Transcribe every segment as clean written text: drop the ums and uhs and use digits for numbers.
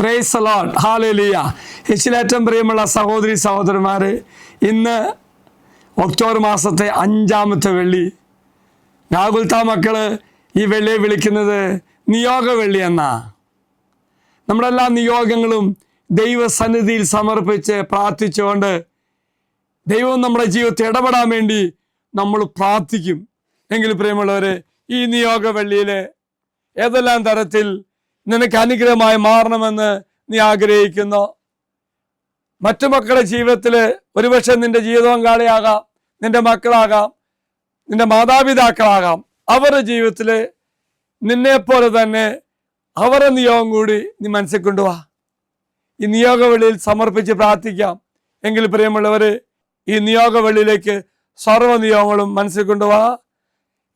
Price the Lord, hallelujah. യേശുവിലേറ്റവും പ്രിയമുള്ള സഹോദരി സഹോദരന്മാരെ, ഇന്ന് ഒക്ടോബർ മാസത്തെ 5-ാമത്തെ വെള്ളി. രാഹുൽത്ത മക്കള് ഈ വെള്ളിയെ വിളിക്കുന്നത് നിയോഗ വെള്ളി എന്നാ. നമ്മുടെ എല്ലാ നിയോഗങ്ങളും ദൈവസന്നിധിയിൽ സമർപ്പിച്ച് പ്രാർത്ഥിച്ചുകൊണ്ട് ദൈവം നമ്മുടെ ജീവിതത്തിൽ ഇടപെടാൻ വേണ്ടി നമ്മൾ പ്രാർത്ഥിക്കും. എങ്കിൽ പ്രിയമുള്ളവരെ, ഈ നിയോഗ വെള്ളിയിൽ ഏതെല്ലാം തരത്തിൽ നിനക്ക് അനുഗ്രഹമായി മാറണമെന്ന് നീ ആഗ്രഹിക്കുന്നു? മറ്റു മക്കളുടെ ജീവിതത്തിൽ ഒരുപക്ഷെ നിന്റെ ജീവിത പങ്കാളിയാകാം, നിന്റെ മക്കളാകാം, നിന്റെ മാതാപിതാക്കളാകാം. അവരുടെ ജീവിതത്തിൽ നിന്നെപ്പോലെ തന്നെ അവരുടെ നിയോഗം കൂടി നീ മനസ്സിൽ കൊണ്ടുപോവാ. ഈ നിയോഗ വെള്ളിയിൽ സമർപ്പിച്ച് പ്രാർത്ഥിക്കാം. എങ്കിൽ പ്രിയമുള്ളവർ, ഈ നിയോഗ വെള്ളിയിലേക്ക് സർവ്വ നിയോഗങ്ങളും മനസ്സിൽ കൊണ്ടുപോവാ.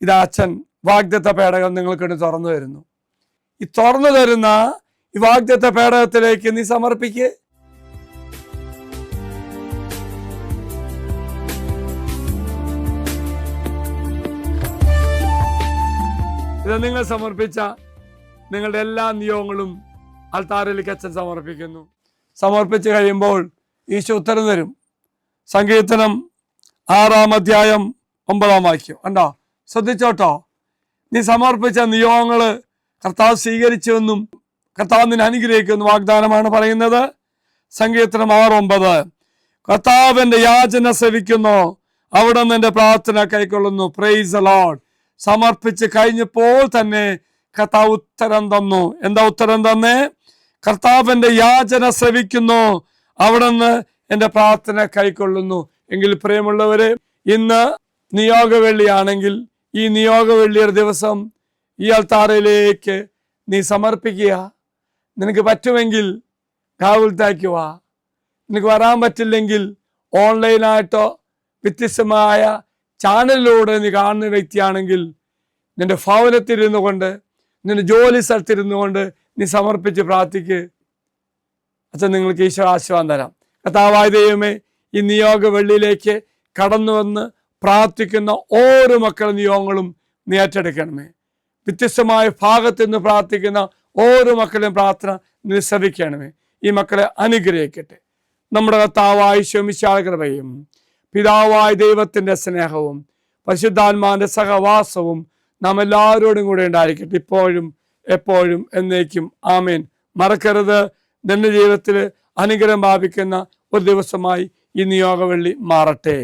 ഇതാ അച്ഛൻ വാഗ്ദത്ത പേടകം നിങ്ങൾക്കിട്ട് തുറന്നു തരുന്നു. ഈ തുറന്നു തരുന്ന ഈ വാഗ്ദത്ത പേടകത്തിലേക്ക് നീ സമർപ്പിക്ക്. ഇത് നിങ്ങൾ സമർപ്പിച്ച നിങ്ങളുടെ എല്ലാ നിയോഗങ്ങളും അൾത്താരയിലേക്ക് അച്ഛൻ സമർപ്പിക്കുന്നു. സമർപ്പിച്ച് കഴിയുമ്പോൾ ഈശോ ഉത്തരം തരും. സങ്കീർത്തനം 6-ാം അധ്യായം 9-ാം വാക്യം കണ്ടോ? ശ്രദ്ധിച്ചോട്ടോ. നീ സമർപ്പിച്ച നിയോഗങ്ങള് കർത്താവ് സ്വീകരിച്ചുവെന്നും കർത്താവ് നിന്നെ അനുഗ്രഹിക്കുമെന്നും വാഗ്ദാനമാണ് പറയുന്നത്. സങ്കീർത്തനം 6:9. കർത്താവിന്റെ യാചന സേവിക്കുന്നു, അവിടെ നിന്ന് എന്റെ പ്രാർത്ഥന കൈക്കൊള്ളുന്നു. Price the Lord. സമർപ്പിച്ച് കഴിഞ്ഞപ്പോൾ തന്നെ കർത്താവ് ഉത്തരം തന്നു. എന്താ ഉത്തരം തന്നെ? കർത്താവിന്റെ യാചന ശ്രവിക്കുന്നു, അവിടെ നിന്ന് എന്റെ പ്രാർത്ഥന കൈക്കൊള്ളുന്നു. എങ്കിൽ പ്രിയമുള്ളവരെ, ഇന്ന് നിയോഗ വെള്ളിയാണെങ്കിൽ ഈ നിയോഗ വെള്ളിയുടെ ദിവസം ഈ അൾത്താരയിലേക്ക് നീ സമർപ്പിക്കുക. നിനക്ക് പറ്റുമെങ്കിൽ കാവുൽത്തായ്ക്ക് വാ. നിനക്ക് വരാൻ പറ്റില്ലെങ്കിൽ ഓൺലൈനായിട്ടോ വ്യത്യസ്തമായ ചാനലിലൂടെ നീ കാണുന്ന വ്യക്തിയാണെങ്കിൽ നിന്റെ ഭവനത്തിരുന്നു കൊണ്ട്, നിന്റെ ജോലി സ്ഥലത്തിരുന്നു കൊണ്ട് നീ സമർപ്പിച്ച് പ്രാർത്ഥിക്ക്. അച്ഛൻ നിങ്ങൾക്ക് ഈശോ ആശീർവാദം തരാം. കർത്താവായ ദൈവമേ, ഈ നിയോഗ വെള്ളിയിലേക്ക് കടന്നു വന്ന് പ്രാർത്ഥിക്കുന്ന ഓരോ മക്കളുടെ നിയോഗങ്ങളും നീ ഏറ്റെടുക്കണമേ. വ്യത്യസ്തമായ ഭാഗത്ത് നിന്ന് പ്രാർത്ഥിക്കുന്ന ഓരോ മക്കളുടെയും പ്രാർത്ഥന നീ ശ്രവിക്കണമേ. ഈ മക്കളെ അനുഗ്രഹിക്കട്ടെ. നമ്മുടെ കർത്താവായ ഈശോ മിശിഹായുടെ കൃപയും പിതാവായ ദൈവത്തിന്റെ സ്നേഹവും പരിശുദ്ധാത്മാവിന്റെ സഹവാസവും നാം എല്ലാവരോടും കൂടെ ഉണ്ടായിരിക്കട്ടെ, ഇപ്പോഴും എപ്പോഴും എന്നേക്കും. ആമേൻ. മറക്കരുത്, നിന്റെ ജീവിതത്തിൽ അനുഗ്രഹം പ്രാപിക്കുന്ന ഒരു ദിവസമായി ഈ നിയോഗ വെള്ളി മാറട്ടെ.